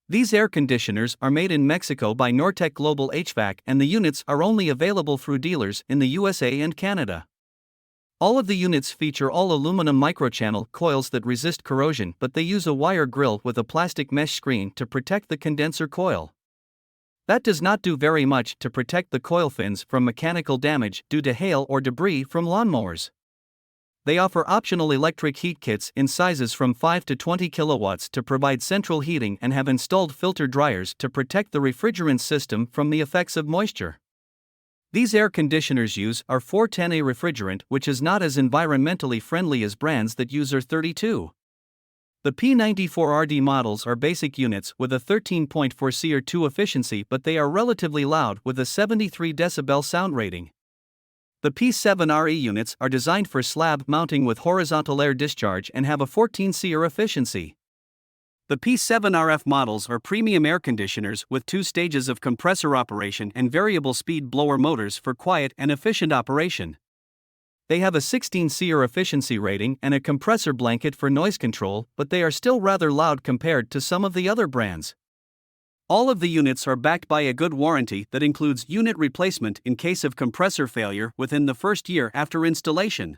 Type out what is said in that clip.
These air conditioners are made in Mexico by Nortec Global HVAC, and the units are only available through dealers in the USA and Canada. All of the units feature all aluminum microchannel coils that resist corrosion, but they use a wire grill with a plastic mesh screen to protect the condenser coil. That does not do very much to protect the coil fins from mechanical damage due to hail or debris from lawnmowers. They offer optional electric heat kits in sizes from 5 to 20 kilowatts to provide central heating and have installed filter dryers to protect the refrigerant system from the effects of moisture. These air conditioners use R410A refrigerant, which is not as environmentally friendly as brands that use R32. The P94RD models are basic units with a 13.4 CR2 efficiency, but they are relatively loud with a 73 decibel sound rating. The P7RE units are designed for slab mounting with horizontal air discharge and have a 14 CR efficiency. The P7RF models are premium air conditioners with 2 stages of compressor operation and variable speed blower motors for quiet and efficient operation. They have a 16 CR efficiency rating and a compressor blanket for noise control, but they are still rather loud compared to some of the other brands. All of the units are backed by a good warranty that includes unit replacement in case of compressor failure within the first year after installation.